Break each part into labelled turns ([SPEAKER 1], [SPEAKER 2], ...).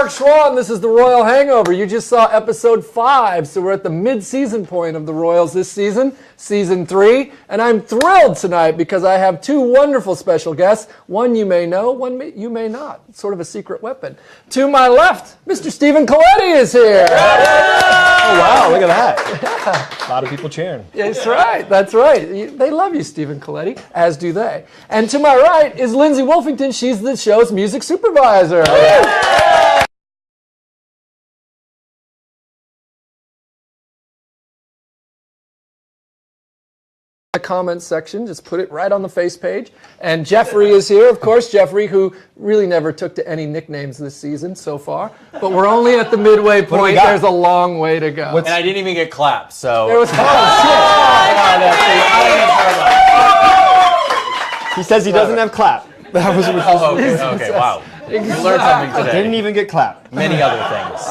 [SPEAKER 1] Mark Schwann. This is The Royal Hangover. You just saw episode 5, so we're at the mid-season point of The Royals this season, season 3, and I'm thrilled tonight because I have 2 wonderful special guests. One you may know, one you may not. It's sort of a secret weapon. To my left, Mr. Stephen Colletti is here.
[SPEAKER 2] Oh, wow, look at that. Yeah. A lot of people cheering.
[SPEAKER 1] That's right, that's right. They love you, Stephen Colletti, as do they. And to my right is Lindsay Wolfington. She's the show's music supervisor. The comment section, just put it right on the face page. And Jeffrey is here, of course. Jeffrey, who really never took to any nicknames this season so far. But we're only at the midway point. There's a long way to go.
[SPEAKER 3] And I didn't even get clapped, so.
[SPEAKER 1] There was
[SPEAKER 2] He says he doesn't have clap. That was
[SPEAKER 3] okay, wow. You learned something today.
[SPEAKER 2] Didn't even get clap.
[SPEAKER 3] Many other things.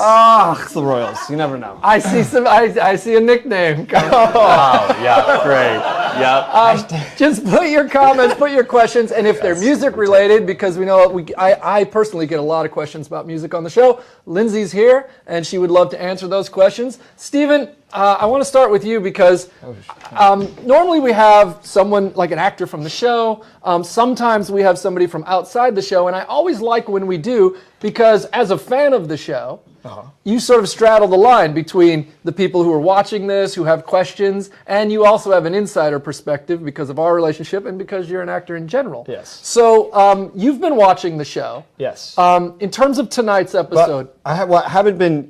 [SPEAKER 2] It's the Royals. You never know.
[SPEAKER 1] I see a nickname coming.
[SPEAKER 3] Wow, yeah, great. Yep.
[SPEAKER 1] Just put your comments, put your questions, and if they're music related, because we know I personally get a lot of questions about music on the show. Lindsay's here, and she would love to answer those questions. Stephen, I want to start with you because normally we have someone like an actor from the show. Sometimes we have somebody from outside the show, and I always like when we do because as a fan of the show, you sort of straddle the line between the people who are watching this, who have questions, and you also have an insider perspective because of our relationship and because you're an actor in general.
[SPEAKER 2] Yes.
[SPEAKER 1] So you've been watching the show.
[SPEAKER 2] Yes.
[SPEAKER 1] In terms of tonight's episode.
[SPEAKER 2] But I haven't been,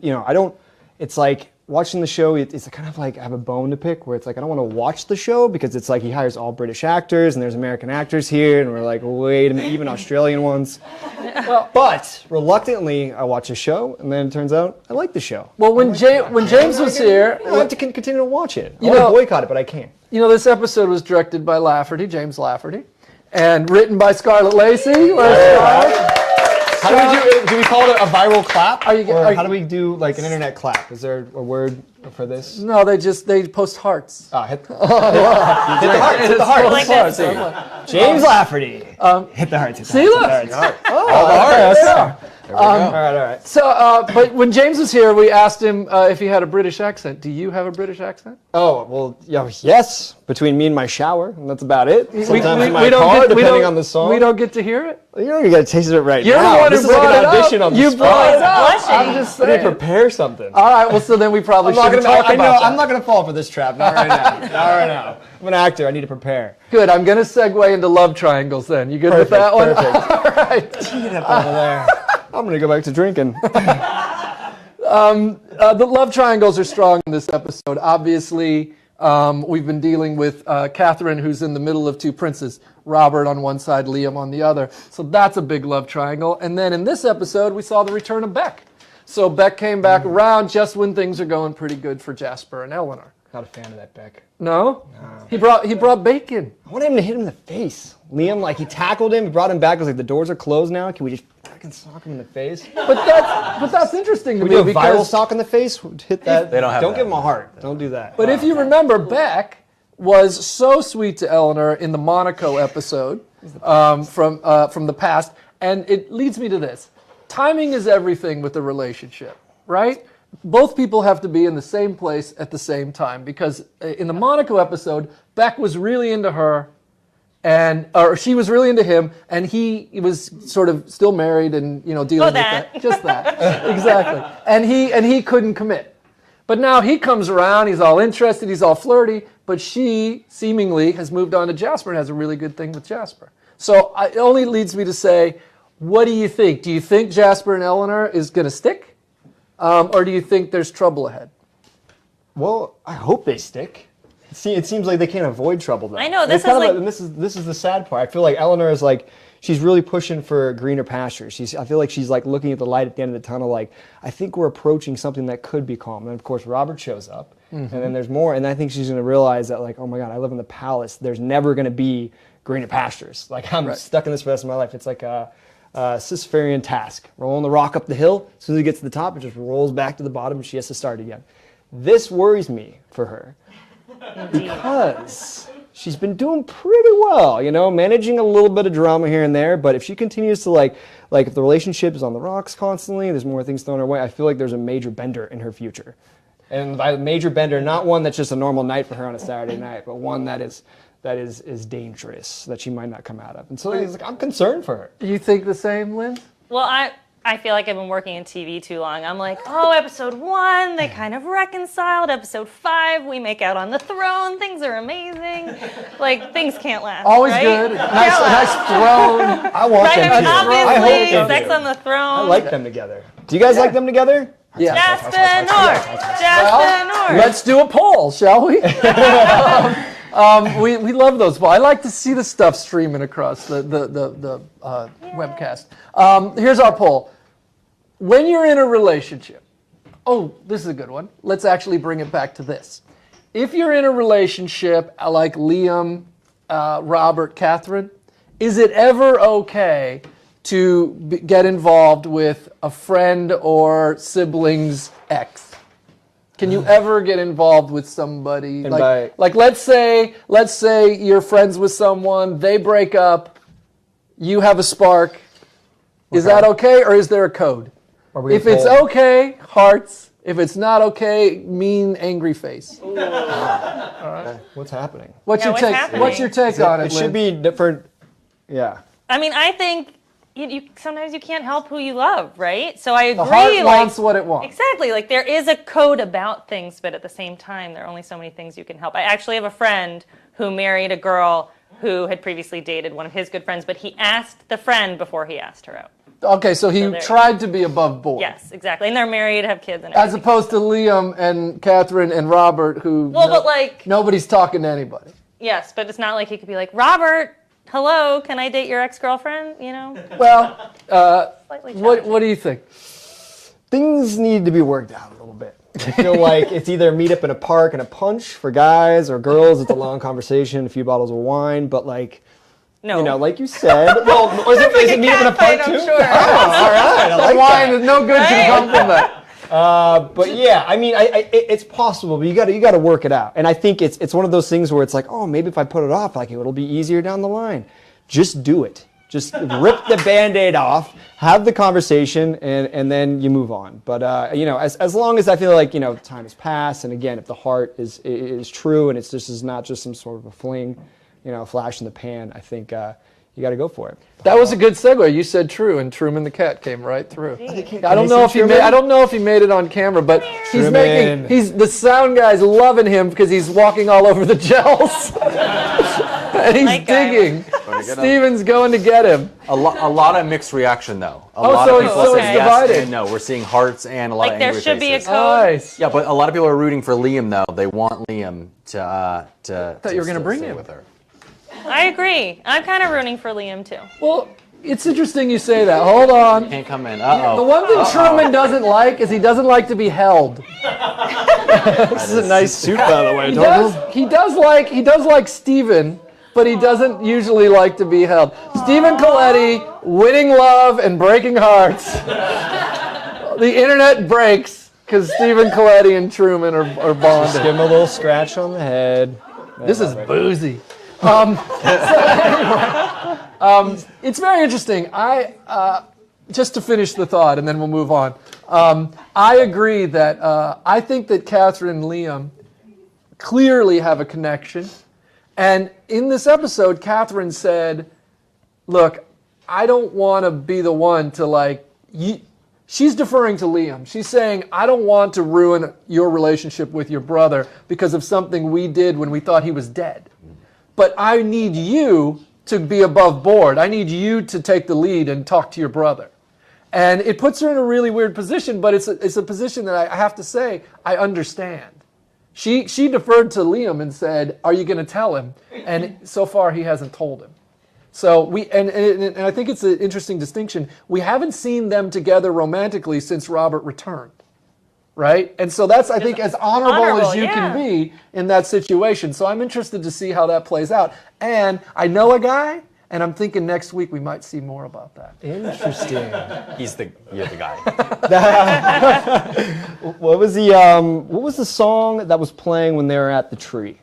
[SPEAKER 2] it's like, watching the show, it's kind of like I have a bone to pick where it's like I don't want to watch the show because it's like he hires all British actors and there's American actors here and we're like, wait a minute, even Australian ones. But reluctantly, I watch a show and then it turns out I like the show.
[SPEAKER 1] Well, when James was here,
[SPEAKER 2] I have to continue to watch it. I want to boycott it, but I can't.
[SPEAKER 1] You know, this episode was directed by Lafferty, James Lafferty, and written by Scarlett Lacey.
[SPEAKER 2] How do we call it a viral clap? How do we do like an internet clap? Is there a word for this?
[SPEAKER 1] No, they post hearts.
[SPEAKER 2] Hit the hearts. Hit the hearts.
[SPEAKER 4] Like that.
[SPEAKER 2] James Lafferty. Hit the hearts.
[SPEAKER 1] See, look.
[SPEAKER 2] All right.
[SPEAKER 1] So, but when James was here, we asked him if he had a British accent. Do you have a British accent?
[SPEAKER 2] Oh, well, yes. Between me and my shower, and that's about it. Sometimes in my car, depending on the song.
[SPEAKER 1] We don't get to hear it?
[SPEAKER 2] You got to taste it right
[SPEAKER 1] You're
[SPEAKER 2] now.
[SPEAKER 1] the one
[SPEAKER 2] This
[SPEAKER 1] who
[SPEAKER 2] is like
[SPEAKER 1] brought
[SPEAKER 2] an
[SPEAKER 1] it
[SPEAKER 2] audition
[SPEAKER 1] up.
[SPEAKER 2] on the
[SPEAKER 1] You
[SPEAKER 2] spot.
[SPEAKER 1] brought it up.
[SPEAKER 4] Blushing.
[SPEAKER 1] I'm just
[SPEAKER 2] I need
[SPEAKER 1] saying.
[SPEAKER 2] to prepare something.
[SPEAKER 1] All right, well, so then we probably shouldn't talk about that.
[SPEAKER 2] I'm not going to fall for this trap. Not right now. Not right now. I'm an actor. I need to prepare.
[SPEAKER 1] Good, I'm going to segue into love triangles then. You good with that one?
[SPEAKER 2] Perfect.
[SPEAKER 1] All right.
[SPEAKER 2] Get up over there. I'm going to go back to drinking.
[SPEAKER 1] The love triangles are strong in this episode. Obviously, we've been dealing with Catherine, who's in the middle of 2 princes, Robert on one side, Liam on the other. So that's a big love triangle. And then in this episode, we saw the return of Beck. So Beck came back around just when things are going pretty good for Jasper and Eleanor.
[SPEAKER 2] Not a fan of that Beck.
[SPEAKER 1] No? He brought bacon.
[SPEAKER 2] I wanted him to hit him in the face. Liam, like, he tackled him, he brought him back. I was like, the doors are closed now. Can we just fucking sock him in the face?
[SPEAKER 1] But that's interesting to
[SPEAKER 2] We
[SPEAKER 1] me
[SPEAKER 2] do a viral
[SPEAKER 1] because
[SPEAKER 2] sock in the face? Hit that.
[SPEAKER 3] They don't have
[SPEAKER 2] Don't
[SPEAKER 3] that.
[SPEAKER 2] give him a heart. Don't do that.
[SPEAKER 1] But if you remember, Beck was so sweet to Eleanor in the Monaco episode from the past, and it leads me to this. Timing is everything with a relationship, right? Both people have to be in the same place at the same time because in the Monaco episode, Beck was really into her, or she was really into him, and he was sort of still married and dealing with that. Just that, exactly. And he couldn't commit. But now he comes around, he's all interested, he's all flirty, but she seemingly has moved on to Jasper and has a really good thing with Jasper. So it only leads me to say, what do you think? Do you think Jasper and Eleanor is going to stick? Or do you think there's trouble ahead?
[SPEAKER 2] Well, I hope they stick. See, it seems like they can't avoid trouble, though.
[SPEAKER 4] I know,
[SPEAKER 2] this is the sad part. I feel like Eleanor is like, she's really pushing for greener pastures. I feel like she's like looking at the light at the end of the tunnel, like, I think we're approaching something that could be calm. And of course, Robert shows up, and then there's more, and I think she's going to realize that, like, oh my God, I live in the palace. There's never going to be greener pastures. Like, I'm stuck in this for the rest of my life. It's like a Sisyphean task. Rolling the rock up the hill, as soon as it gets to the top, it just rolls back to the bottom, and she has to start again. This worries me for her because she's been doing pretty well, managing a little bit of drama here and there. But if she continues to like if the relationship is on the rocks constantly, there's more things thrown her way, I feel like there's a major bender in her future. And by major bender, not one that's just a normal night for her on a Saturday night, but one that is dangerous, that she might not come out of. And so I'm concerned for her.
[SPEAKER 1] You think the same, Lynn?
[SPEAKER 4] Well, I feel like I've been working in TV too long. I'm like, oh, episode 1, they kind of reconciled. Episode 5, we make out on the throne. Things are amazing. Like, things can't last.
[SPEAKER 1] Always
[SPEAKER 4] right?
[SPEAKER 1] good. Nice throne.
[SPEAKER 2] I want
[SPEAKER 4] Right,
[SPEAKER 2] them
[SPEAKER 4] I mean,
[SPEAKER 2] to.
[SPEAKER 4] obviously,
[SPEAKER 2] I hope they
[SPEAKER 4] sex
[SPEAKER 2] do.
[SPEAKER 4] on the throne.
[SPEAKER 2] I like them together. Do you guys like them together?
[SPEAKER 1] Yeah.
[SPEAKER 4] Jasper North. Jasper North.
[SPEAKER 1] Let's do a poll, shall we? We love those. I like to see the stuff streaming across the webcast. Here's our poll. When you're in a relationship, this is a good one. Let's actually bring it back to this. If you're in a relationship like Liam, Robert, Catherine, is it ever okay to get involved with a friend or sibling's ex? Can you ever get involved with somebody like let's say you're friends with someone, they break up, you have a spark. Is that okay, or is there a code? If it's okay, hearts. If it's not okay, mean, angry face.
[SPEAKER 2] All right. What's happening?
[SPEAKER 1] What's your take on it,
[SPEAKER 2] It should be different. Yeah.
[SPEAKER 4] I mean, I think you sometimes you can't help who you love, right? So I agree.
[SPEAKER 1] The heart wants what it wants.
[SPEAKER 4] Exactly. Like, there is a code about things, but at the same time, there are only so many things you can help. I actually have a friend who married a girl who had previously dated one of his good friends, but he asked the friend before he asked her out.
[SPEAKER 1] Okay, so he tried to be above board.
[SPEAKER 4] Yes, exactly. And they're married, have kids, and
[SPEAKER 1] As
[SPEAKER 4] everything.
[SPEAKER 1] opposed to Liam and Catherine and Robert, who
[SPEAKER 4] but like,
[SPEAKER 1] nobody's talking to anybody.
[SPEAKER 4] yes, but it's not like he could be like, Robert, hello, can I date your ex-girlfriend?
[SPEAKER 1] Well,
[SPEAKER 4] Slightly
[SPEAKER 1] what do you think?
[SPEAKER 2] Things need to be worked out a little bit. I feel like it's either meet up in a park and a punch for guys, or girls, it's a long conversation, a few bottles of wine, but like,
[SPEAKER 4] No.
[SPEAKER 2] Like you said, well, is it meet up in a park too?
[SPEAKER 4] I'm sure.
[SPEAKER 2] Oh, all right, I like
[SPEAKER 1] Wine
[SPEAKER 2] that.
[SPEAKER 1] is no good can come from that.
[SPEAKER 2] But yeah, I mean, it's possible, but you got to work it out. And I think it's one of those things where it's like, oh, maybe if I put it off, like it'll be easier down the line. Just do it. Just rip the Band-Aid off, have the conversation, and then you move on. But as long as I feel like time has passed, and again, if the heart is true and it's just is not just some sort of a fling, a flash in the pan, I think you got to go for it.
[SPEAKER 1] That was a good segue. You said true, and Truman the cat came right through. I don't
[SPEAKER 2] say
[SPEAKER 1] know if he made it on camera, but
[SPEAKER 2] Truman.
[SPEAKER 1] the sound guy's loving him because he's walking all over the gels. And he's
[SPEAKER 4] Like guy.
[SPEAKER 1] digging. Steven's going to get him.
[SPEAKER 3] A lot of mixed reaction though. A
[SPEAKER 1] Oh,
[SPEAKER 3] lot
[SPEAKER 1] so
[SPEAKER 3] of
[SPEAKER 1] it's-
[SPEAKER 3] people
[SPEAKER 1] so
[SPEAKER 3] saying
[SPEAKER 1] it's
[SPEAKER 3] yes
[SPEAKER 1] divided.
[SPEAKER 3] and no. We're seeing hearts and a lot
[SPEAKER 4] Like,
[SPEAKER 3] of
[SPEAKER 4] there
[SPEAKER 3] angry
[SPEAKER 4] should be a
[SPEAKER 3] faces.
[SPEAKER 4] code.
[SPEAKER 1] Nice.
[SPEAKER 3] Yeah, but a lot of people are rooting for Liam though. They want Liam to.
[SPEAKER 1] thought you were gonna bring
[SPEAKER 3] stay
[SPEAKER 1] him.
[SPEAKER 3] with her.
[SPEAKER 4] I agree. I'm kind of rooting for Liam, too.
[SPEAKER 1] Well, it's interesting you say that. Hold on.
[SPEAKER 3] Can't come in.
[SPEAKER 1] The one thing Truman doesn't like is he doesn't like to be held.
[SPEAKER 2] This is a nice suit, by the way.
[SPEAKER 1] He does like Steven, but he doesn't usually like to be held. Stephen Coletti, winning love and breaking hearts. The internet breaks because Stephen Coletti and Truman are
[SPEAKER 2] Give
[SPEAKER 1] bonded.
[SPEAKER 2] him a little scratch on the head.
[SPEAKER 1] This is boozy. It's very interesting. Just to finish the thought, and then we'll move on. I agree that I think that Catherine and Liam clearly have a connection. And in this episode, Catherine said, look, I don't want to be the one to she's deferring to Liam. She's saying, I don't want to ruin your relationship with your brother because of something we did when we thought he was dead. But I need you to be above board. I need you to take the lead and talk to your brother. And it puts her in a really weird position, but it's a position that I have to say I understand. She deferred to Liam and said, are you going to tell him? And so far he hasn't told him. So and I think it's an interesting distinction. We haven't seen them together romantically since Robert returned. Right? And so that's, I think, as honorable as you can be in that situation. So I'm interested to see how that plays out. And I know a guy, and I'm thinking next week we might see more about that.
[SPEAKER 2] Interesting.
[SPEAKER 3] You're the guy.
[SPEAKER 2] What was the song that was playing when they were at the tree?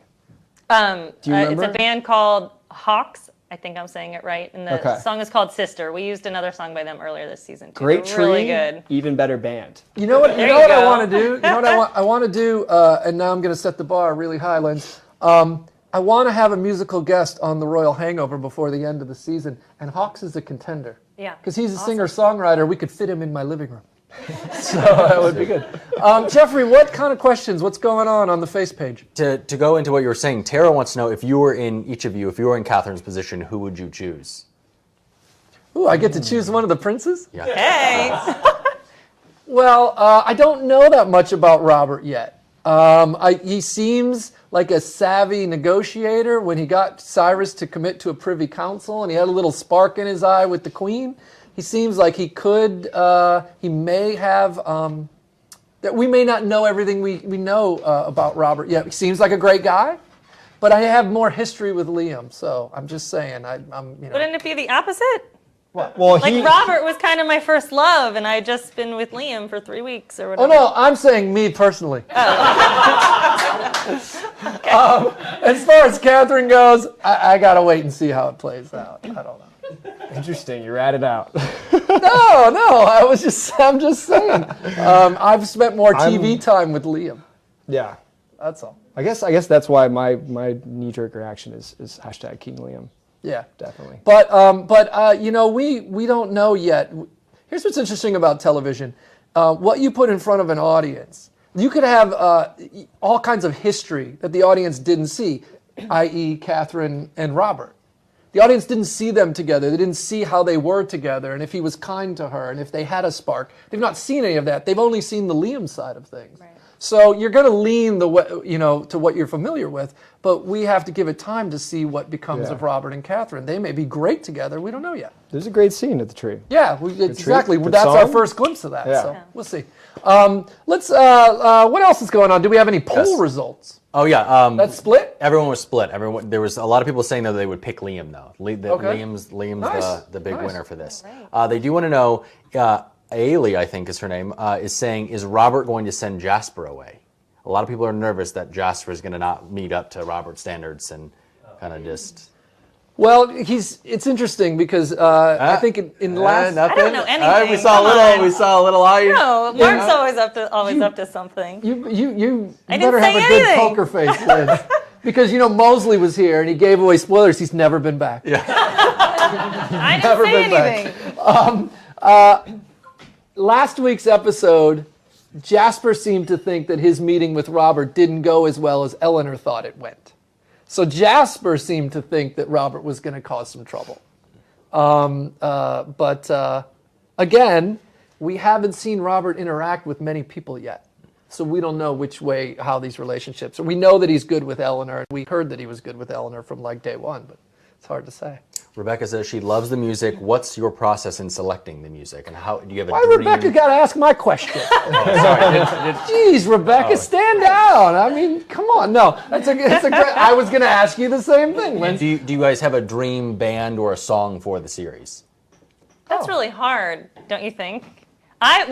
[SPEAKER 2] Do you
[SPEAKER 4] It's
[SPEAKER 2] remember?
[SPEAKER 4] a band called Hawks. I think I'm saying it right. And the
[SPEAKER 2] Okay.
[SPEAKER 4] song is called Sister. We used another song by them earlier this season, too.
[SPEAKER 2] Great
[SPEAKER 4] They're
[SPEAKER 2] tree,
[SPEAKER 4] really good.
[SPEAKER 2] even better band.
[SPEAKER 1] You know what? You
[SPEAKER 4] There
[SPEAKER 1] know
[SPEAKER 4] you
[SPEAKER 1] what I
[SPEAKER 4] go.
[SPEAKER 1] want to do. You know what I want? I want to do. And now I'm going to set the bar really high, Lens. I want to have a musical guest on the Royal Hangover before the end of the season, and Hawks is a contender.
[SPEAKER 4] Yeah.
[SPEAKER 1] Because he's a
[SPEAKER 4] Awesome.
[SPEAKER 1] singer-songwriter. We could fit him in my living room. So that would be good. Jeffrey, what kind of questions? What's going on the face page?
[SPEAKER 3] To go into what you were saying, Tara wants to know if you were in Catherine's position, who would you choose?
[SPEAKER 1] Ooh, I get to choose one of the princes?
[SPEAKER 3] Yeah.
[SPEAKER 4] Hey.
[SPEAKER 1] Well, I don't know that much about Robert yet. He seems like a savvy negotiator when he got Cyrus to commit to a privy council, and he had a little spark in his eye with the queen. He seems like he could, he may have, that we may not know everything we know about Robert yet. He seems like a great guy, but I have more history with Liam, so I'm just saying, I'm you know.
[SPEAKER 4] Wouldn't it be the opposite?
[SPEAKER 2] Well,
[SPEAKER 4] Like Robert was kind of my first love, and I had just been with Liam for 3 weeks or
[SPEAKER 1] Oh
[SPEAKER 4] whatever.
[SPEAKER 1] no, I'm saying me personally. As far as Catherine goes, I gotta wait and see how it plays out. I don't know.
[SPEAKER 2] interesting. You ratted out.
[SPEAKER 1] No, I'm just saying. I've spent more TV time with Liam.
[SPEAKER 2] Yeah.
[SPEAKER 1] That's all.
[SPEAKER 2] I guess that's why my knee-jerk reaction is hashtag King Liam.
[SPEAKER 1] Yeah,
[SPEAKER 2] Definitely.
[SPEAKER 1] But you know, we don't know yet. Here's what's interesting about television: what you put in front of an audience. You could have all kinds of history that the audience didn't see, i.e., Catherine and Robert. The audience didn't see them together. They didn't see how they were together, and if he was kind to her, and if they had a spark. They've not seen any of that. They've only seen the Liam side of things.
[SPEAKER 4] Right.
[SPEAKER 1] So you're going to lean the way, to what you're familiar with, but we have to give it time to see what becomes
[SPEAKER 2] Yeah.
[SPEAKER 1] of Robert and Catherine. They may be great together. We don't know yet.
[SPEAKER 2] There's a great scene at the tree.
[SPEAKER 1] Yeah, exactly.
[SPEAKER 2] good
[SPEAKER 1] That's our
[SPEAKER 2] song.
[SPEAKER 1] first glimpse of that.
[SPEAKER 2] Yeah.
[SPEAKER 1] So
[SPEAKER 4] Yeah.
[SPEAKER 1] we'll see. Let's. What else is going on? Do we have any poll
[SPEAKER 3] Yes.
[SPEAKER 1] results?
[SPEAKER 3] Oh yeah.
[SPEAKER 1] That's split.
[SPEAKER 3] Everyone was split. There was a lot of people saying that they would pick Liam though.
[SPEAKER 1] Okay.
[SPEAKER 3] Liam's
[SPEAKER 1] Nice.
[SPEAKER 3] the big
[SPEAKER 1] Nice.
[SPEAKER 3] winner for this.
[SPEAKER 4] Right.
[SPEAKER 3] They do want to know. Ailey, I think is her name, is saying, is Robert going to send Jasper away? A lot of people are nervous that Jasper is going to not meet up to Robert's standards and kind of just.
[SPEAKER 1] Well, it's interesting because I think in last.
[SPEAKER 3] Nothing.
[SPEAKER 4] I don't know anything.
[SPEAKER 3] we saw
[SPEAKER 4] Come
[SPEAKER 3] a little.
[SPEAKER 4] on.
[SPEAKER 3] We saw a little.
[SPEAKER 4] No, Mark's always up to something.
[SPEAKER 1] You
[SPEAKER 4] I
[SPEAKER 1] better
[SPEAKER 4] didn't
[SPEAKER 1] have a
[SPEAKER 4] say
[SPEAKER 1] good
[SPEAKER 4] anything.
[SPEAKER 1] poker face, Liz. Because Mosley was here and he gave away spoilers. He's never been back.
[SPEAKER 3] Yeah.
[SPEAKER 4] I
[SPEAKER 1] Never
[SPEAKER 4] didn't say
[SPEAKER 1] been back.
[SPEAKER 4] anything.
[SPEAKER 1] Last week's episode, Jasper seemed to think that his meeting with Robert didn't go as well as Eleanor thought it went. So Jasper seemed to think that Robert was going to cause some trouble. But again, we haven't seen Robert interact with many people yet. So we don't know how these relationships are. We know that he's good with Eleanor. We heard that he was good with Eleanor from like day one, but it's hard to say.
[SPEAKER 3] Rebecca says she loves the music. What's your process in selecting the music, and how do you have a
[SPEAKER 1] Why
[SPEAKER 3] dream?
[SPEAKER 1] Rebecca got to ask my question?
[SPEAKER 3] Sorry,
[SPEAKER 1] Jeez, Rebecca, stand down. I mean, come on. No, it's a great. I was going to ask you the same thing, Lindsay.
[SPEAKER 3] do you guys have a dream band or a song for the series?
[SPEAKER 4] That's really hard, don't you think? Last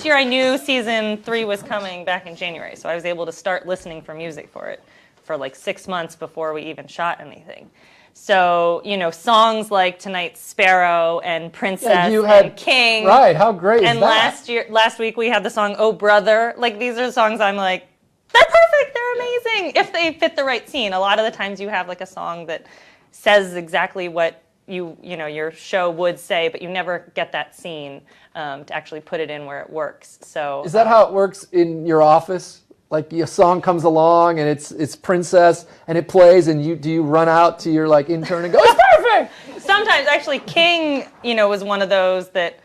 [SPEAKER 4] year I knew season 3 was coming back in January, so I was able to start listening for music for it for like 6 months before we even shot anything. So, songs like tonight's Sparrow and Princess and King.
[SPEAKER 1] Right, how great
[SPEAKER 4] And
[SPEAKER 1] is that?
[SPEAKER 4] last week we had the song Oh Brother. Like, these are songs I'm like, they're perfect, they're amazing, if they fit the right scene. A lot of the times you have like a song that says exactly what your show would say, but you never get that scene to actually put it in where it works. So
[SPEAKER 1] Is that how it works in your office? Like a song comes along and it's Princess and it plays and do you run out to your like intern and go, it's perfect?
[SPEAKER 4] sometimes actually King, was one of those that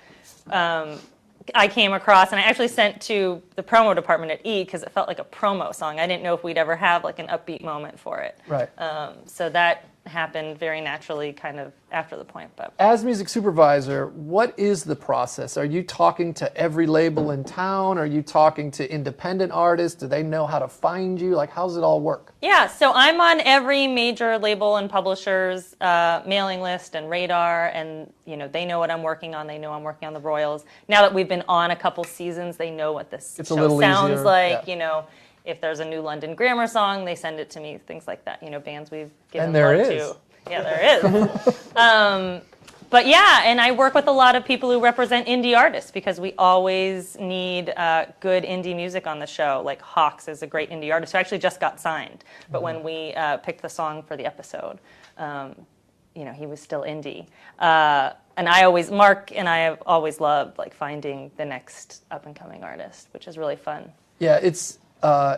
[SPEAKER 4] I came across, and I actually sent to the promo department at E because it felt like a promo song. I didn't know if we'd ever have like an upbeat moment for it.
[SPEAKER 1] Right.
[SPEAKER 4] So that happened very naturally kind of after the point. But
[SPEAKER 1] As music supervisor, what is the process? Are you talking to every label in town? Are you talking to independent artists? Do they know how to find you? Like, how's it all work?
[SPEAKER 4] yeah, so I'm on every major label and publisher's mailing list and radar, and they know what I'm working on. They know I'm working on the Royals. Now that we've been on a couple seasons, they know what this
[SPEAKER 1] It's a
[SPEAKER 4] show
[SPEAKER 1] little
[SPEAKER 4] sounds
[SPEAKER 1] easier,
[SPEAKER 4] like.
[SPEAKER 1] yeah.
[SPEAKER 4] If there's a new London Grammar song, they send it to me, things like that. Bands we've given
[SPEAKER 1] And there
[SPEAKER 4] love
[SPEAKER 1] is.
[SPEAKER 4] to. Yeah, there is. But yeah, and I work with a lot of people who represent indie artists because we always need good indie music on the show. Like Hawks is a great indie artist who actually just got signed. But when we picked the song for the episode, he was still indie. And Mark and I have always loved like finding the next up and coming artist, which is really fun.
[SPEAKER 1] Yeah,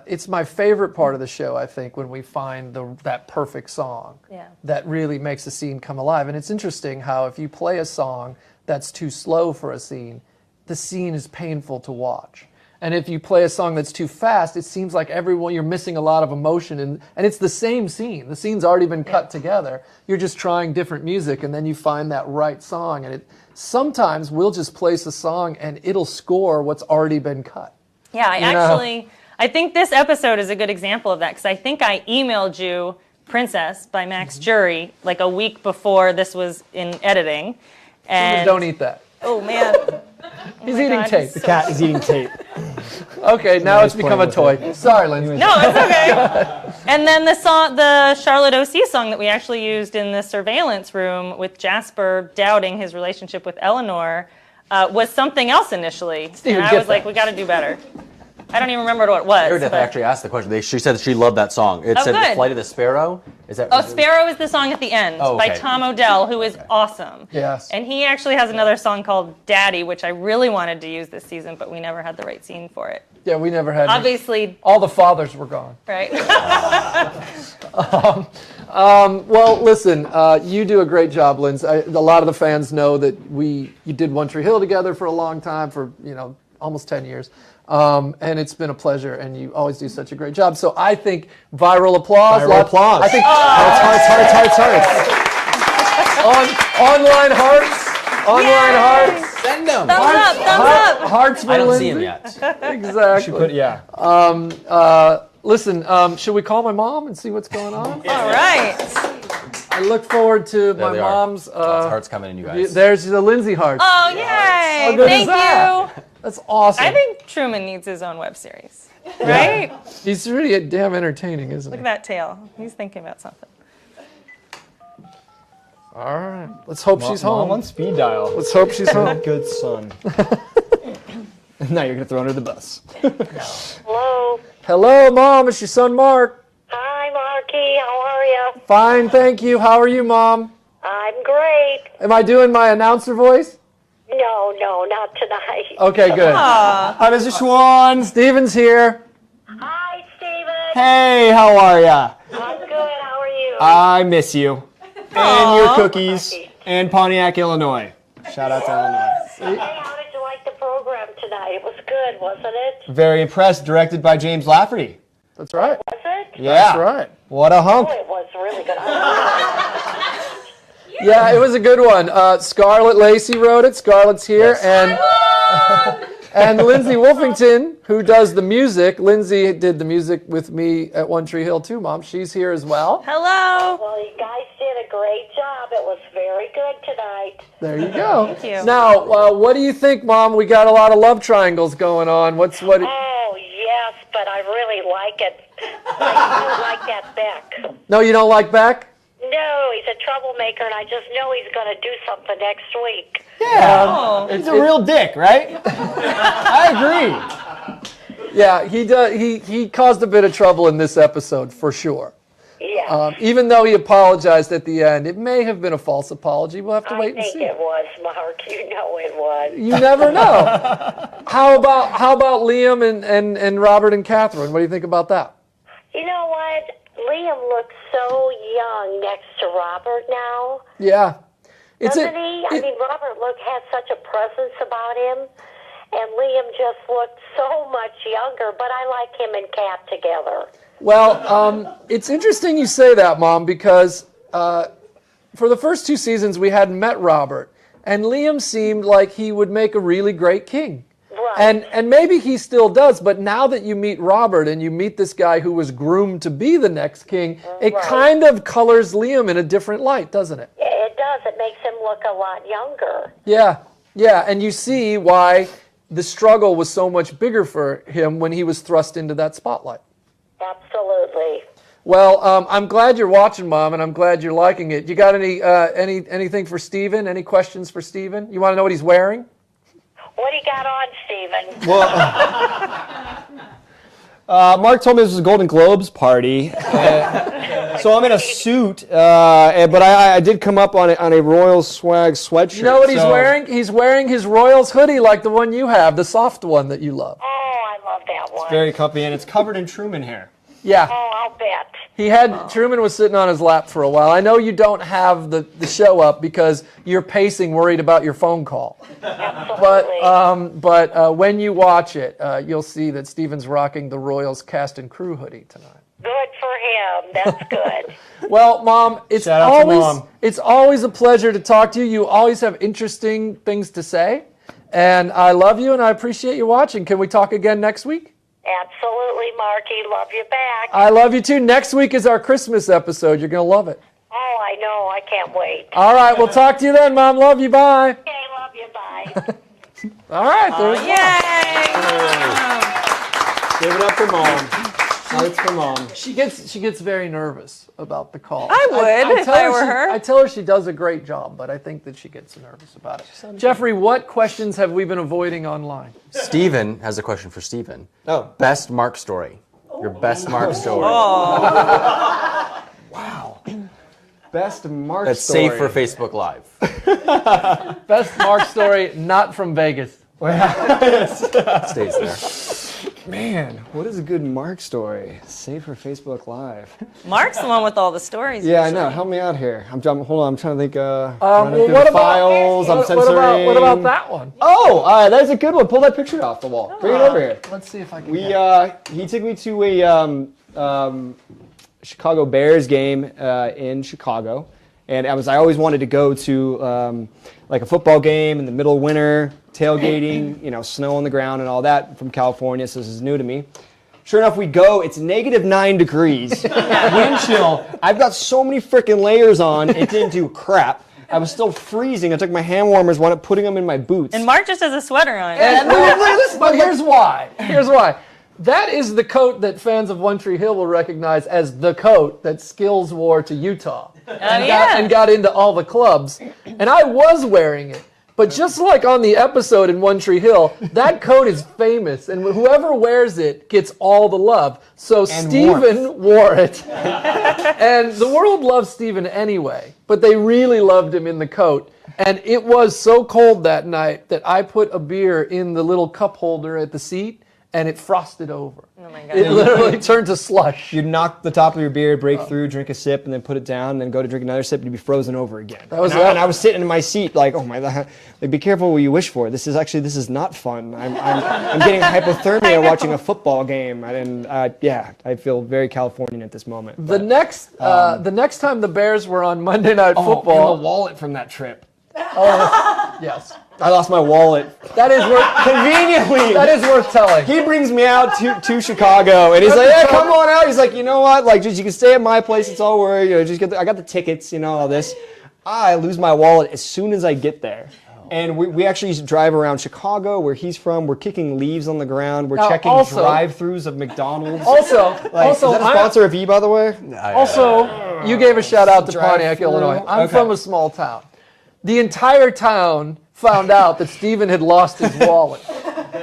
[SPEAKER 1] it's my favorite part of the show, I think, when we find that perfect song that really makes a scene come alive. And it's interesting how if you play a song that's too slow for a scene, the scene is painful to watch. And if you play a song that's too fast, it seems like you're missing a lot of emotion. And it's the same scene. The scene's already been cut together. You're just trying different music, and then you find that right song. And sometimes we'll just place a song, and it'll score what's already been cut.
[SPEAKER 4] Yeah, I think this episode is a good example of that because I think I emailed you Princess by Max Jury like a week before this was in editing. And
[SPEAKER 1] Don't eat that.
[SPEAKER 4] Oh, man.
[SPEAKER 1] He's eating
[SPEAKER 4] God,
[SPEAKER 1] tape.
[SPEAKER 2] The cat is eating tape.
[SPEAKER 1] Okay, now it's
[SPEAKER 2] he's
[SPEAKER 1] become a
[SPEAKER 2] playing
[SPEAKER 1] toy. Sorry, Lindsay.
[SPEAKER 4] No, it's okay. And then the Charlotte O.C. song that we actually used in the surveillance room with Jasper doubting his relationship with Eleanor was something else initially.
[SPEAKER 1] Steven,
[SPEAKER 4] and I
[SPEAKER 1] get
[SPEAKER 4] was like,
[SPEAKER 1] that.
[SPEAKER 4] we got to do better. I don't even remember what it was.
[SPEAKER 3] Meredith
[SPEAKER 4] but-
[SPEAKER 3] actually asked the question. She said that she loved that song. It said
[SPEAKER 4] good.
[SPEAKER 3] Flight of the Sparrow. Is that?
[SPEAKER 4] Oh, Sparrow is the song at the end
[SPEAKER 3] Oh,
[SPEAKER 4] by
[SPEAKER 3] okay.
[SPEAKER 4] Tom Odell, who is awesome.
[SPEAKER 1] Yes.
[SPEAKER 4] And he actually has another song called Daddy, which I really wanted to use this season, but we never had the right scene for it.
[SPEAKER 1] Yeah, we never had.
[SPEAKER 4] Obviously,
[SPEAKER 1] All the fathers were gone.
[SPEAKER 4] right?
[SPEAKER 1] Well, listen, you do a great job, Lindsay. A lot of the fans know that you did One Tree Hill together for a long time, for almost 10 years. And it's been a pleasure, and you always do such a great job. So I think viral applause.
[SPEAKER 2] Viral applause.
[SPEAKER 1] I think
[SPEAKER 2] Hearts.
[SPEAKER 1] online hearts. Online
[SPEAKER 4] Yay!
[SPEAKER 1] hearts.
[SPEAKER 3] Send them.
[SPEAKER 4] Thumbs up, thumbs up.
[SPEAKER 1] Hearts for
[SPEAKER 3] I don't
[SPEAKER 1] Lindsay.
[SPEAKER 3] see him yet.
[SPEAKER 1] Exactly. Listen, should we call my mom and see what's going on?
[SPEAKER 4] All right.
[SPEAKER 1] I look forward to
[SPEAKER 3] There
[SPEAKER 1] my
[SPEAKER 3] they are.
[SPEAKER 1] mom's.
[SPEAKER 3] Lots of hearts coming in, you guys.
[SPEAKER 1] There's the Lindsay hearts.
[SPEAKER 4] Oh, yay.
[SPEAKER 1] good is
[SPEAKER 4] Thank
[SPEAKER 1] that?
[SPEAKER 4] you.
[SPEAKER 1] That's awesome.
[SPEAKER 4] I think Truman needs his own web series, right?
[SPEAKER 1] He's really damn entertaining, isn't
[SPEAKER 4] Look
[SPEAKER 1] he?
[SPEAKER 4] at that tail. He's thinking about something.
[SPEAKER 1] All right. Let's hope she's
[SPEAKER 2] Mom
[SPEAKER 1] home.
[SPEAKER 2] on speed dial.
[SPEAKER 1] Let's hope she's home.
[SPEAKER 2] Good son. Now you're gonna throw under the bus.
[SPEAKER 5] Hello.
[SPEAKER 1] Hello, Mom. It's your son, Mark.
[SPEAKER 5] Hi, Marky. How are you?
[SPEAKER 1] Fine, thank you. How are you, Mom?
[SPEAKER 5] I'm great.
[SPEAKER 1] Am I doing my announcer voice?
[SPEAKER 5] No, not tonight.
[SPEAKER 1] Okay, good.
[SPEAKER 2] Hi, Mr. Schwan.
[SPEAKER 1] Steven's here.
[SPEAKER 5] Hi, Steven.
[SPEAKER 2] Hey, how are ya?
[SPEAKER 5] I'm good. How are you?
[SPEAKER 2] I miss you. And your cookies. And Pontiac, Illinois. Shout out to Illinois.
[SPEAKER 5] Hey, how did you like the program tonight? It was good, wasn't it?
[SPEAKER 2] Very impressed. Directed by James Lafferty.
[SPEAKER 1] That's right.
[SPEAKER 5] Was it?
[SPEAKER 2] Yeah.
[SPEAKER 1] That's right.
[SPEAKER 2] What a hunk.
[SPEAKER 5] Oh, it was really good.
[SPEAKER 1] Yeah, it was a good one. Scarlett Lacey wrote it. Scarlett's here. And Lindsay Wolfington, who does the music. Lindsay did the music with me at One Tree Hill too, Mom. She's here as well.
[SPEAKER 4] Hello.
[SPEAKER 5] Well, you guys did a great job. It was very good tonight.
[SPEAKER 1] There you go.
[SPEAKER 4] Thank you.
[SPEAKER 1] Now, what do you think, Mom? We got a lot of love triangles going on. What?
[SPEAKER 5] Oh, yes, but I really like it. I do like that Beck.
[SPEAKER 1] No, you don't like Beck?
[SPEAKER 5] No, he's a troublemaker, and I just know he's going to do something next week.
[SPEAKER 4] Oh.
[SPEAKER 2] He's a real dick, right? I agree.
[SPEAKER 1] Yeah, he does. He caused a bit of trouble in this episode for sure.
[SPEAKER 5] Yeah.
[SPEAKER 1] Even though he apologized at the end, it may have been a false apology. We'll have to
[SPEAKER 5] I
[SPEAKER 1] wait and
[SPEAKER 5] think
[SPEAKER 1] see.
[SPEAKER 5] it was, Mark. You know it was.
[SPEAKER 1] You never know. How about Liam and Robert and Catherine? What do you think about that?
[SPEAKER 5] You know what? Liam looks so young next to Robert now.
[SPEAKER 1] Yeah.
[SPEAKER 5] Doesn't he? I mean, Robert has such a presence about him, and Liam just looked so much younger, but I like him and Kat together.
[SPEAKER 1] Well, it's interesting you say that, Mom, because for the first two seasons we hadn't met Robert, and Liam seemed like he would make a really great king.
[SPEAKER 5] Right.
[SPEAKER 1] And maybe he still does, but now that you meet Robert and you meet this guy who was groomed to be the next king, it
[SPEAKER 5] Right.
[SPEAKER 1] kind of colors Liam in a different light, doesn't it?
[SPEAKER 5] It does. It makes him look a lot younger.
[SPEAKER 1] Yeah, and you see why the struggle was so much bigger for him when he was thrust into that spotlight.
[SPEAKER 5] Absolutely.
[SPEAKER 1] Well, I'm glad you're watching, Mom, and I'm glad you're liking it. You got anything for Steven? Any questions for Steven? You want to know what he's wearing?
[SPEAKER 5] What do you got on, Stephen?
[SPEAKER 2] Well, Mark told me this was a Golden Globes party, so I'm in a suit. But I did come up on a Royal Swag sweatshirt.
[SPEAKER 1] You know what he's wearing? He's wearing his Royals hoodie like the one you have, the soft one that you love.
[SPEAKER 5] Oh, I love that one.
[SPEAKER 2] Very comfy, and it's covered in Truman hair.
[SPEAKER 1] Yeah.
[SPEAKER 5] Oh, I'll bet.
[SPEAKER 1] Truman was sitting on his lap for a while. I know you don't have the show up because you're pacing, worried about your phone call.
[SPEAKER 5] Absolutely.
[SPEAKER 1] But when you watch it, you'll see that Steven's rocking the Royals cast and crew hoodie tonight.
[SPEAKER 5] Good for him. That's good.
[SPEAKER 1] Well, Mom,
[SPEAKER 2] Shout out to Mom.
[SPEAKER 1] it's always a pleasure to talk to you. You always have interesting things to say, and I love you and I appreciate you watching. Can we talk again next week?
[SPEAKER 5] Absolutely, Marky. Love you back.
[SPEAKER 1] I love you too. Next week is our Christmas episode. You're gonna love it.
[SPEAKER 5] Oh, I know. I can't wait.
[SPEAKER 1] All right, we'll talk to you then, Mom. Love you. Bye.
[SPEAKER 5] Okay, love you. Bye.
[SPEAKER 1] All right, there's
[SPEAKER 4] Yay!
[SPEAKER 2] Give it up for Mom. Hearts for Mom.
[SPEAKER 1] She gets very nervous about the call.
[SPEAKER 4] I would if
[SPEAKER 1] tell
[SPEAKER 4] I were
[SPEAKER 1] she-
[SPEAKER 4] her.
[SPEAKER 1] I tell her she does a great job, but I think that she gets nervous about it. Jeffrey, what questions have we been avoiding online?
[SPEAKER 3] Steven has a question for Steven.
[SPEAKER 2] Oh.
[SPEAKER 3] Best Mark story. Your best Mark story.
[SPEAKER 2] Best Mark
[SPEAKER 3] That's
[SPEAKER 2] story.
[SPEAKER 3] safe for Facebook Live.
[SPEAKER 1] Best Mark story, not from Vegas.
[SPEAKER 3] Stays there.
[SPEAKER 2] Man, what is a good Mark story? Save for Facebook Live.
[SPEAKER 4] Mark's the one with all the stories.
[SPEAKER 2] Yeah, I
[SPEAKER 4] usually.
[SPEAKER 2] know. Help me out here. Hold on. I'm trying to think.
[SPEAKER 1] Well,
[SPEAKER 2] running through
[SPEAKER 1] what
[SPEAKER 2] the
[SPEAKER 1] about-
[SPEAKER 2] files? I'm
[SPEAKER 1] What
[SPEAKER 2] censoring.
[SPEAKER 1] what about that one?
[SPEAKER 2] Oh, that's a good one. Pull that picture off the wall. Bring it over here.
[SPEAKER 1] Let's see if I can.
[SPEAKER 2] We
[SPEAKER 1] get it.
[SPEAKER 2] he took me to a Chicago Bears game in Chicago, and I always wanted to go to like a football game in the middle of winter, tailgating, snow on the ground and all that from California. So this is new to me. Sure enough, we go. It's -9 degrees, wind chill. I've got so many freaking layers on. It didn't do crap. I was still freezing. I took my hand warmers, wound up putting them in my boots.
[SPEAKER 4] And Mark just has a sweater on.
[SPEAKER 1] But here's why. Here's why. That is the coat that fans of One Tree Hill will recognize as the coat that Skills wore to Utah and got into all the clubs. And I was wearing it. But just like on the episode in One Tree Hill, that coat is famous, and whoever wears it gets all the love. So Steven wore it. And the world loves Steven anyway, but they really loved him in the coat. And it was so cold that night that I put a beer in the little cup holder at the seat, and it frosted over.
[SPEAKER 4] Oh my God.
[SPEAKER 1] It literally turned to slush.
[SPEAKER 2] You'd knock the top of your beer, break through, drink a sip, and then put it down, and then go to drink another sip, and you'd be frozen over again. And I was sitting in my seat like, oh my God, like, be careful what you wish for. This is not fun. I'm getting hypothermia watching a football game, and I feel very Californian at this moment.
[SPEAKER 1] The next time the Bears were on Monday Night
[SPEAKER 2] and
[SPEAKER 1] Football,
[SPEAKER 2] the wallet from that trip.
[SPEAKER 1] yes,
[SPEAKER 2] I lost my wallet.
[SPEAKER 1] that is worth
[SPEAKER 2] Conveniently.
[SPEAKER 1] that is worth telling.
[SPEAKER 2] He brings me out to Chicago, and he's like, "Yeah, come on out." He's like, "You know what? Like, just you can stay at my place. It's all worried. Just I got the tickets. All this." I lose my wallet as soon as I get there, and we actually used to drive around Chicago, where he's from. We're kicking leaves on the ground. We're
[SPEAKER 1] Now,
[SPEAKER 2] checking
[SPEAKER 1] also-
[SPEAKER 2] drive-throughs of McDonald's.
[SPEAKER 1] Also,
[SPEAKER 2] Is that a sponsor of E, by the way?
[SPEAKER 1] you gave a shout out to
[SPEAKER 2] Drive
[SPEAKER 1] Pontiac,
[SPEAKER 2] through.
[SPEAKER 1] Illinois. I'm
[SPEAKER 2] Okay.
[SPEAKER 1] from a small town. The entire town found out that Steven had lost his wallet.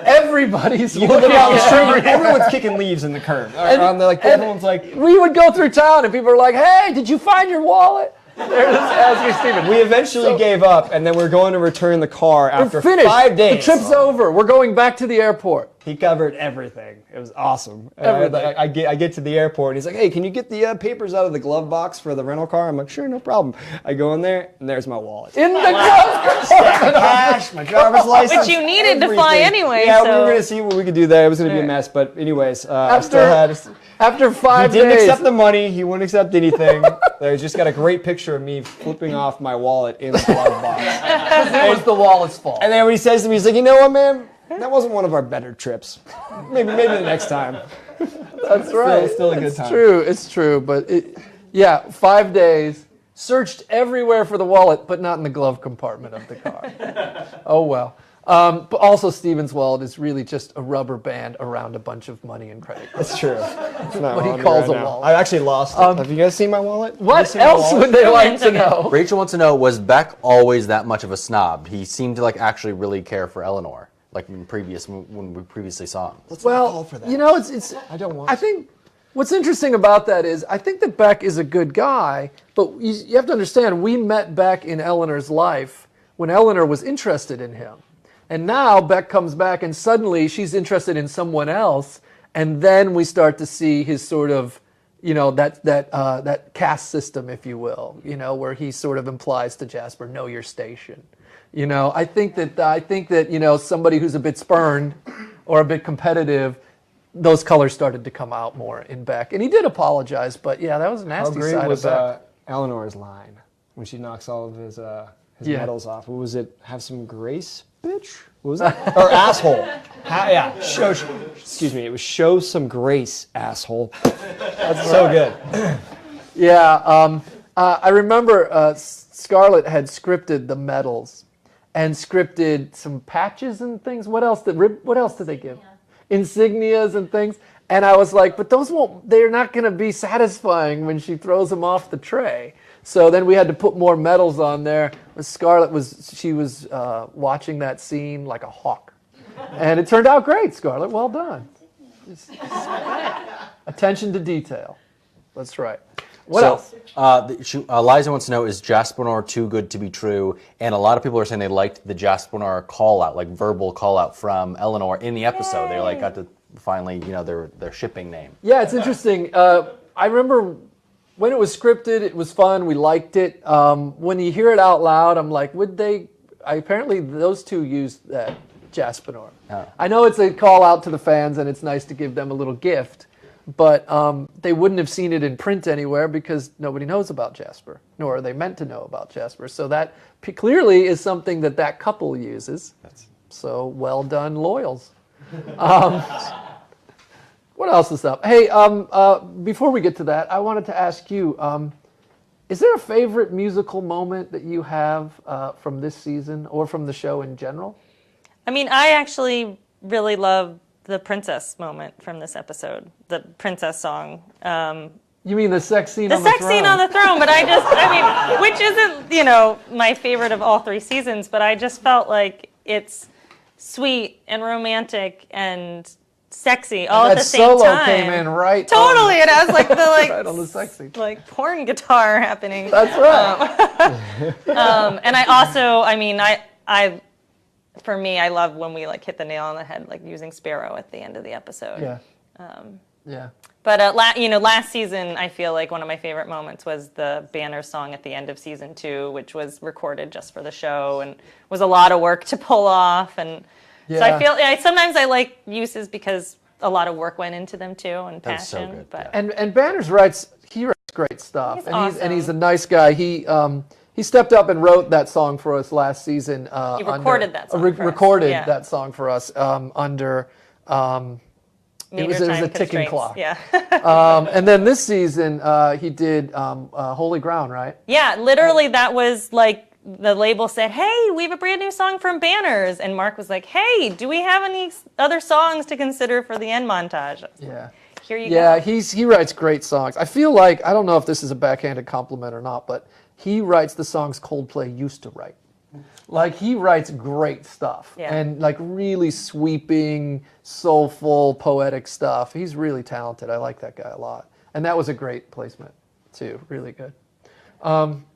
[SPEAKER 1] Everybody's
[SPEAKER 2] You look
[SPEAKER 1] looking
[SPEAKER 2] down the
[SPEAKER 1] at
[SPEAKER 2] street, everyone's kicking leaves in the curb. Everyone's like,
[SPEAKER 1] we would go through town and people are like, "Hey, did you find your wallet?" They're just asking Steven.
[SPEAKER 2] we eventually gave up, and then we're going to return the car after
[SPEAKER 1] finished.
[SPEAKER 2] 5 days.
[SPEAKER 1] The trip's over. We're going back to the airport.
[SPEAKER 2] He covered everything. It was awesome. And
[SPEAKER 1] Everything.
[SPEAKER 2] I get to the airport, and he's like, "Hey, can you get the papers out of the glove box for the rental car?" I'm like, "Sure, no problem." I go in there, and there's my wallet.
[SPEAKER 1] In the glove compartment.
[SPEAKER 2] Cash, my driver's license.
[SPEAKER 4] But you needed to fly
[SPEAKER 2] everything.
[SPEAKER 4] anyway,
[SPEAKER 2] Yeah, we
[SPEAKER 4] so-
[SPEAKER 2] were gonna see what we could do there. It was gonna be a mess, but anyways, I still had.
[SPEAKER 1] After
[SPEAKER 2] He
[SPEAKER 1] 5
[SPEAKER 2] didn't
[SPEAKER 1] days,
[SPEAKER 2] accept the money. He wouldn't accept anything. There's just got a great picture of me flipping off my wallet in the glove box.
[SPEAKER 1] it was the wallet's fault.
[SPEAKER 2] And then when he says to me, he's like, "You know what, man? That wasn't one of our better trips. Maybe the next time."
[SPEAKER 1] That's right.
[SPEAKER 2] Still a good time.
[SPEAKER 1] It's true. But 5 days, searched everywhere for the wallet, but not in the glove compartment of the car. Oh well. But also, Stevenswald is really just a rubber band around a bunch of money and credit cards.
[SPEAKER 2] That's true. It's not
[SPEAKER 1] What he
[SPEAKER 2] on me
[SPEAKER 1] calls a
[SPEAKER 2] now.
[SPEAKER 1] wallet.
[SPEAKER 2] I actually lost it. Have you guys seen my wallet? Have you
[SPEAKER 1] What
[SPEAKER 2] seen my
[SPEAKER 1] else
[SPEAKER 2] wallet?
[SPEAKER 1] would they like to
[SPEAKER 4] Romantic.
[SPEAKER 1] know?
[SPEAKER 3] Rachel wants to know, was Beck always that much of a snob? He seemed to like actually really care for Eleanor, like when we previously saw him.
[SPEAKER 2] Let's not
[SPEAKER 1] Well,
[SPEAKER 2] fall for that.
[SPEAKER 1] you know, it's.
[SPEAKER 2] I don't want
[SPEAKER 1] I think what's interesting about that is I think that Beck is a good guy, but you have to understand we met Beck in Eleanor's life when Eleanor was interested in him, and now Beck comes back and suddenly she's interested in someone else, and then we start to see his sort of, you know, that caste system, if you will, you know, where he sort of implies to Jasper, know your station. You know, I think that you know, somebody who's a bit spurned or a bit competitive, those colors started to come out more in Beck, and he did apologize. But yeah, that was a
[SPEAKER 2] How
[SPEAKER 1] nasty
[SPEAKER 2] great
[SPEAKER 1] side
[SPEAKER 2] was
[SPEAKER 1] of Beck.
[SPEAKER 2] Eleanor's line when she knocks all of his
[SPEAKER 1] Yeah.
[SPEAKER 2] medals off? What was it? Have some grace, bitch? What was it? Or asshole? Yeah. Excuse me. It was show some grace, asshole. That's so good.
[SPEAKER 1] Yeah, I remember Scarlett had scripted the medals and scripted some patches and things. What else did they give? Insignias and things. And I was like, but they're not going to be satisfying when she throws them off the tray. So then we had to put more medals on there. Scarlett was watching that scene like a hawk. And it turned out great, Scarlett. Well done. Attention to detail. That's right. What else?
[SPEAKER 3] Liza wants to know, is Jasper too good to be true? And a lot of people are saying they liked the Jasper call out, like verbal call out from Eleanor in the episode. They like got to finally, you know, their shipping name.
[SPEAKER 1] Yeah, it's interesting. I remember when it was scripted, it was fun. We liked it. When you hear it out loud, I'm like, apparently those two used that, Jasper.
[SPEAKER 3] Oh.
[SPEAKER 1] I know it's a call out to the fans, and it's nice to give them a little gift. But they wouldn't have seen it in print anywhere because nobody knows about Jasper, nor are they meant to know about Jasper. So that clearly is something that couple uses. So well done, Loyals. What else is up? Hey, before we get to that, I wanted to ask you, is there a favorite musical moment that you have from this season or from the show in general?
[SPEAKER 4] I mean, I actually really love the princess moment from this episode, the princess song.
[SPEAKER 1] You mean the sex scene on the throne?
[SPEAKER 4] The sex scene on the throne, but I mean, which isn't, you know, my favorite of all 3 seasons, but I just felt like it's sweet and romantic and sexy all at the same time.
[SPEAKER 1] That solo came in right.
[SPEAKER 4] Totally, it has like the
[SPEAKER 1] right on the sex scene.
[SPEAKER 4] like porn guitar happening.
[SPEAKER 1] That's right.
[SPEAKER 4] And I also, I mean, for me, I love when we like hit the nail on the head, like using Sparrow at the end of the episode.
[SPEAKER 1] Yeah. Yeah.
[SPEAKER 4] But last season, I feel like one of my favorite moments was the Banner song at the end of season 2, which was recorded just for the show and was a lot of work to pull off. And so I feel sometimes I like uses because a lot of work went into them too and
[SPEAKER 3] That's so
[SPEAKER 4] passion.
[SPEAKER 3] good,
[SPEAKER 4] But
[SPEAKER 1] And Banner's writes great stuff.
[SPEAKER 4] He's
[SPEAKER 1] and he's a
[SPEAKER 4] awesome.
[SPEAKER 1] nice guy. He stepped up and wrote that song for us last season.
[SPEAKER 4] He recorded that song for us,
[SPEAKER 1] recorded
[SPEAKER 4] yeah.
[SPEAKER 1] that song for us under. It was
[SPEAKER 4] Major
[SPEAKER 1] a
[SPEAKER 4] time
[SPEAKER 1] ticking
[SPEAKER 4] constraints,
[SPEAKER 1] clock.
[SPEAKER 4] Yeah.
[SPEAKER 1] And then this season he did Holy Ground, right?
[SPEAKER 4] Yeah, literally that was like the label said, "Hey, we have a brand new song from Banners." And Mark was like, "Hey, do we have any other songs to consider for the end montage?"
[SPEAKER 1] Yeah.
[SPEAKER 4] Here you
[SPEAKER 1] Yeah,
[SPEAKER 4] go.
[SPEAKER 1] he writes great songs. I feel like, I don't know if this is a backhanded compliment or not, but he writes the songs Coldplay used to write. Like, he writes great stuff.
[SPEAKER 4] Yeah.
[SPEAKER 1] And like really sweeping, soulful, poetic stuff. He's really talented. I like that guy a lot. And that was a great placement too. Really good.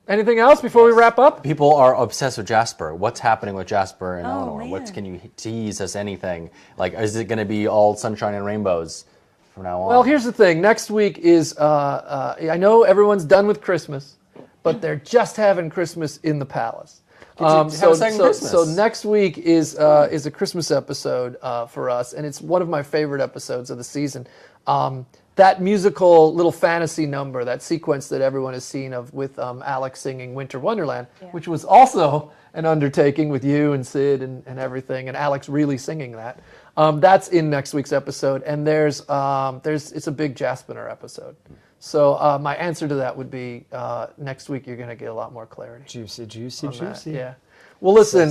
[SPEAKER 1] Anything else before we wrap up?
[SPEAKER 3] People are obsessed with Jasper. What's happening with Jasper and
[SPEAKER 4] Oh,
[SPEAKER 3] Eleanor?
[SPEAKER 4] man.
[SPEAKER 3] Can you tease us anything? Like, is it going to be all sunshine and rainbows from now on?
[SPEAKER 1] Well, here's the thing. Next week is, I know everyone's done with Christmas, but they're just having Christmas in the palace.
[SPEAKER 3] Have a second Christmas.
[SPEAKER 1] So next week is a Christmas episode for us, and it's one of my favorite episodes of the season. That musical little fantasy number, that sequence that everyone has seen of with Alex singing Winter Wonderland, which was also an undertaking with you and Sid and everything, and Alex really singing that. That's in next week's episode, and it's a big Jaspiner episode. So my answer to that would be next week you're going to get a lot more clarity.
[SPEAKER 2] Juicy, juicy,
[SPEAKER 1] on that.
[SPEAKER 2] juicy.
[SPEAKER 1] Yeah. Well, listen,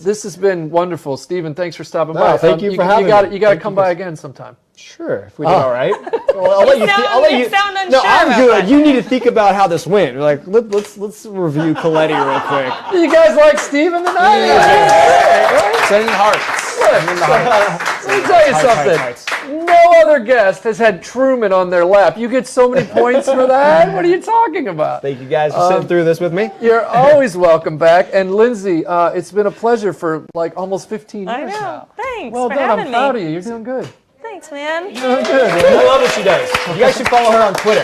[SPEAKER 1] this has been wonderful. Stephen, thanks for stopping by.
[SPEAKER 2] Thank you for having me.
[SPEAKER 1] You got to come by again sometime.
[SPEAKER 2] Sure, if we did all right. Well, I'll let you. I'll let
[SPEAKER 4] You
[SPEAKER 2] you.
[SPEAKER 4] sound unsure
[SPEAKER 2] No, I'm
[SPEAKER 4] about
[SPEAKER 2] good.
[SPEAKER 4] that.
[SPEAKER 2] You need to think about how this went. Like, let's review Coletti real quick.
[SPEAKER 1] You guys like Stephen tonight?
[SPEAKER 3] Sending hearts.
[SPEAKER 1] Let me tell you something.
[SPEAKER 2] Hearts.
[SPEAKER 1] No other guest has had Truman on their lap. You get so many points for that? What are you talking about?
[SPEAKER 2] Thank you guys for sitting through this with me.
[SPEAKER 1] You're always welcome back. And Lindsay, it's been a pleasure for like almost 15 years
[SPEAKER 4] I know.
[SPEAKER 1] now.
[SPEAKER 4] Thanks
[SPEAKER 1] Well
[SPEAKER 4] for
[SPEAKER 1] done.
[SPEAKER 4] having
[SPEAKER 1] I'm proud
[SPEAKER 4] me.
[SPEAKER 1] of you. You're doing good.
[SPEAKER 4] Thanks, man.
[SPEAKER 1] You're doing good.
[SPEAKER 2] I love what she does. You guys should follow her on Twitter.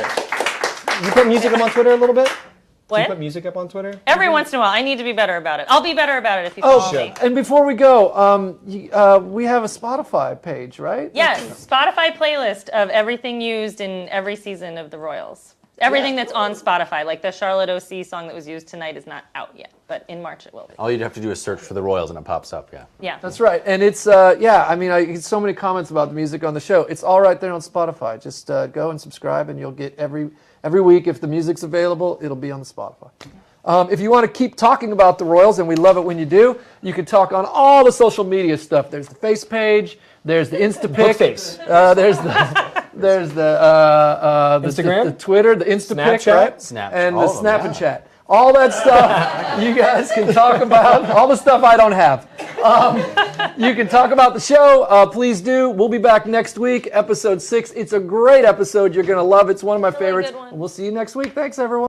[SPEAKER 2] You put music up on Twitter a little bit? Do you
[SPEAKER 4] What?
[SPEAKER 2] put music up on Twitter?
[SPEAKER 4] Every once in a while, I need to be better about it. I'll be better about it if you
[SPEAKER 1] Oh,
[SPEAKER 4] follow me.
[SPEAKER 1] and before we go, we have a Spotify page, right?
[SPEAKER 4] Yes, Spotify playlist of everything used in every season of the Royals. Everything that's on Spotify, like the Charlotte O.C. song that was used tonight is not out yet, but in March it will be.
[SPEAKER 3] All you'd have to do is search for the Royals and it pops up. Yeah.
[SPEAKER 4] Yeah.
[SPEAKER 1] That's right. And it's, I mean, I get so many comments about the music on the show. It's all right there on Spotify. Just go and subscribe, and you'll get every week, if the music's available, it'll be on the Spotify. If you want to keep talking about the Royals, and we love it when you do, you can talk on all the social media stuff. There's the face page. There's the Instapic.
[SPEAKER 2] Bookface.
[SPEAKER 1] There's the
[SPEAKER 2] Instagram?
[SPEAKER 1] the Twitter, the Instapic,
[SPEAKER 2] Snapchat?
[SPEAKER 1] right?
[SPEAKER 3] Snapchat.
[SPEAKER 1] And the
[SPEAKER 3] All of them,
[SPEAKER 1] Snap
[SPEAKER 3] yeah.
[SPEAKER 1] and Chat. All that stuff you guys can talk about. All the stuff I don't have. You can talk about the show. Please do. We'll be back next week, episode 6. It's a great episode. You're going to love it. It's one of my
[SPEAKER 4] Really
[SPEAKER 1] favorites.
[SPEAKER 4] good one.
[SPEAKER 1] We'll see you next week. Thanks, everyone.